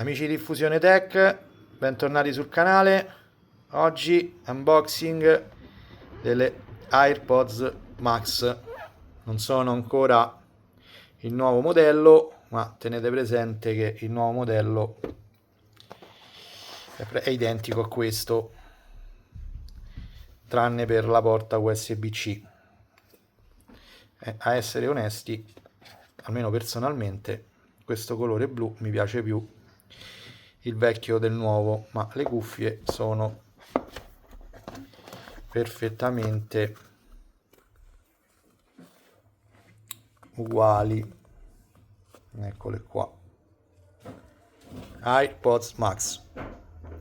Amici di Fusione Tech, bentornati sul canale. Oggi unboxing delle AirPods Max. Non sono ancora il nuovo modello, ma tenete presente che il nuovo modello è identico a questo, tranne per la porta USB-C. A essere onesti, almeno personalmente, questo colore blu mi piace più il vecchio del nuovo, ma le cuffie sono perfettamente uguali. Eccole qua, AirPods Max.